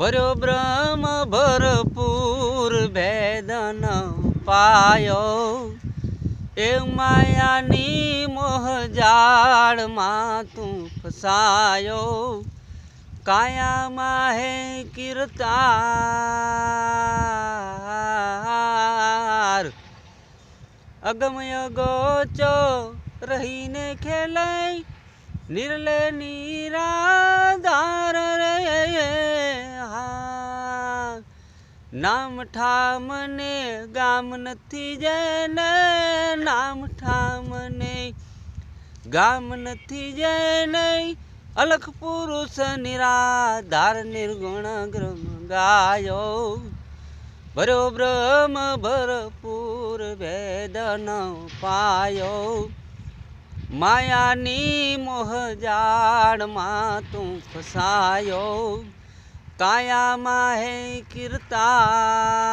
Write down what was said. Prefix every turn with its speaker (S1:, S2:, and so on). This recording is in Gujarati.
S1: ભર્યો બ્રહ્મ ભરપૂર ભેદન પાયો એ માયાની મોહ જાળમાં તું ફસાયો કાયામાં હે કીર્તાર અગમય ગોચો રહીને ખેલાય નિર્લે નિરાધાર રે નામ ઠામને ગામ નથી જેને નામ ઠામને ગામ નથી જેને અલખ પુરુષ નિરાધાર નિર્ગુણ ગ્રમ ગાયો ભર્યો બ્રહ્મ ભરપૂર વેદન પાયો માયાની મોહ જાળમાં તું ફસાયો કાયામાં હે કીર્તા